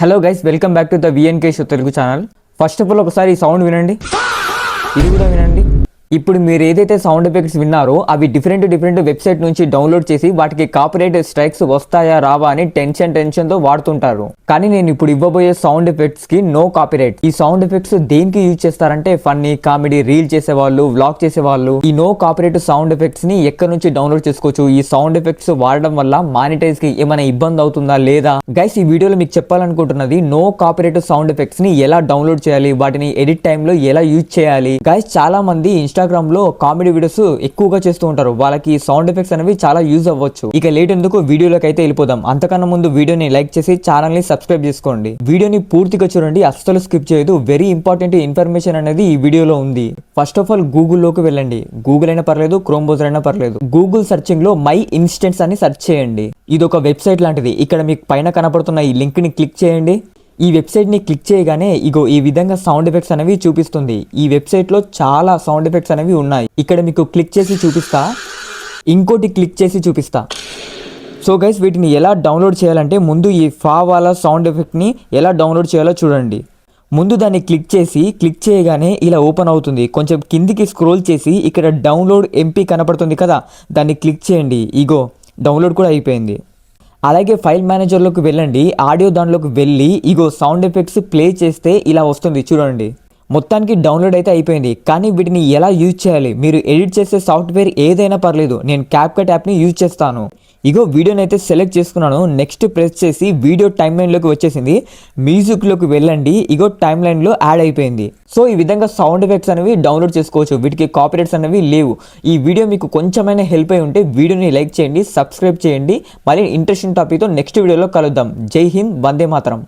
Hello guys, welcome back to the VNK show Telugu channel. First of all ఒకసారి ఈ sound వినండి, ఇది కూడా వినండి. ఇప్పుడు మీరు ఏదైతే సౌండ్ ఎఫెక్ట్స్ విన్నారో అవి డిఫరెంట్ వెబ్సైట్ నుంచి డౌన్లోడ్ చేసి వాటికి కాపీరైట్ స్ట్రైక్స్ వస్తాయా రావా అని టెన్షన్ తో వాడుతుంటారు. కానీ నేను ఇప్పుడు ఇవ్వబోయే సౌండ్ ఎఫెక్ట్స్ కి నో కాపీరైట్. ఈ సౌండ్ ఎఫెక్ట్స్ దేనికి యూజ్ చేస్తారంటే ఫన్నీ, కామెడీ, రీల్ చేసేవాళ్ళు, వ్లాగ్ చేసేవాళ్ళు ఈ నో కాపీరైట్ సౌండ్ ఎఫెక్ట్స్ ని ఎక్కడి నుంచి డౌన్లోడ్ చేసుకోవచ్చు. ఈ సౌండ్ ఎఫెక్ట్స్ వాడడం వల్ల మానిటైజ్ కి ఏమైనా ఇబ్బంది అవుతుందా లేదా? గైస్, ఈ వీడియోలో మీకు చెప్పాలనుకుంటున్నది నో కాపీరైట్ సౌండ్ ఎఫెక్ట్స్ ని ఎలా డౌన్లోడ్ చేయాలి, వాటిని ఎడిట్ టైమ్ లో ఎలా యూజ్ చేయాలి. గైస్, చాలా మంది ఇన్స్టాగ్రామ్ లో కామెడీ వీడియోస్ ఎక్కువగా చేస్తూ ఉంటారు. వాళ్ళకి సౌండ్ ఎఫెక్ట్స్ అనేవి చాలా యూజ్ అవ్వచ్చు. ఇక లేట్ ఎందుకు వీడియోలోకి అయితే వెళ్ళిపోదాం. అంతకన్నా ముందు వీడియోని లైక్ చేసి ఛానల్ ని సబ్స్క్రైబ్ చేసుకోండి. వీడియోని పూర్తిగా చూడండి, అస్సలు స్కిప్ చేయదు. వెరీ ఇంపార్టెంట్ ఇన్ఫర్మేషన్ అనేది ఈ వీడియోలో ఉంది. ఫస్ట్ ఆఫ్ ఆల్ గూగుల్లోకి వెళ్ళండి. గూగుల్ అయినా పర్లేదు, క్రోమ్ బ్రౌజర్ అయినా పర్లేదు. గూగుల్ సర్చింగ్ లో మై ఇన్స్టెంట్స్ అని సెర్చ్ చేయండి. ఇది ఒక వెబ్సైట్ లాంటిది. ఇక్కడ మీకు పైన కనపడుతున్న ఈ లింక్ ని క్లిక్ చేయండి. ఈ వెబ్సైట్ని క్లిక్ చేయగానే ఇగో ఈ విధంగా సౌండ్ ఎఫెక్ట్స్ అనేవి చూపిస్తుంది. ఈ వెబ్సైట్లో చాలా సౌండ్ ఎఫెక్ట్స్ అనేవి ఉన్నాయి. ఇక్కడ మీకు క్లిక్ చేసి చూపిస్తా, ఇంకోటి క్లిక్ చేసి చూపిస్తా. సో గైస్, వీటిని ఎలా డౌన్లోడ్ చేయాలంటే ముందు ఈ ఫా వాలా సౌండ్ ఎఫెక్ట్ని ఎలా డౌన్లోడ్ చేయాలో చూడండి. ముందు దాన్ని క్లిక్ చేయగానే ఇలా ఓపెన్ అవుతుంది. కొంచెం కిందికి స్క్రోల్ చేసి ఇక్కడ డౌన్లోడ్ ఎంపీ కనపడుతుంది కదా, దాన్ని క్లిక్ చేయండి. ఇగో డౌన్లోడ్ కూడా అయిపోయింది. అలాగే ఫైల్ మేనేజర్లోకి వెళ్ళండి. ఆడియో దానిలోకి వెళ్ళి ఇగో సౌండ్ ఎఫెక్ట్స్ ప్లే చేస్తే ఇలా వస్తుంది చూడండి. మొత్తానికి డౌన్లోడ్ అయితే అయిపోయింది. కానీ వీటిని ఎలా యూజ్ చేయాలి? మీరు ఎడిట్ చేసే సాఫ్ట్వేర్ ఏదైనా పర్లేదు. నేను క్యాప్కట్ యాప్ని యూజ్ చేస్తాను. ఇగో వీడియోని అయితే సెలెక్ట్ చేసుకున్నాను. నెక్స్ట్ ప్రెస్ చేసి వీడియో టైమ్ లైన్లోకి వచ్చేసింది. మ్యూజిక్లోకి వెళ్ళండి. ఇగో టైమ్ లైన్లో యాడ్ అయిపోయింది. సో ఈ విధంగా సౌండ్ ఎఫెక్ట్స్ అనేవి డౌన్లోడ్ చేసుకోవచ్చు. వీటికి కాపీరైట్స్ అనేవి లేవు. ఈ వీడియో మీకు కొంచెమైనా హెల్ప్ అయి ఉంటే వీడియోని లైక్ చేయండి, సబ్స్క్రైబ్ చేయండి. మళ్ళీ ఇంట్రెస్టింగ్ టాపిక్తో నెక్స్ట్ వీడియోలో కలుద్దాం. జై హింద్, వందే మాతరం.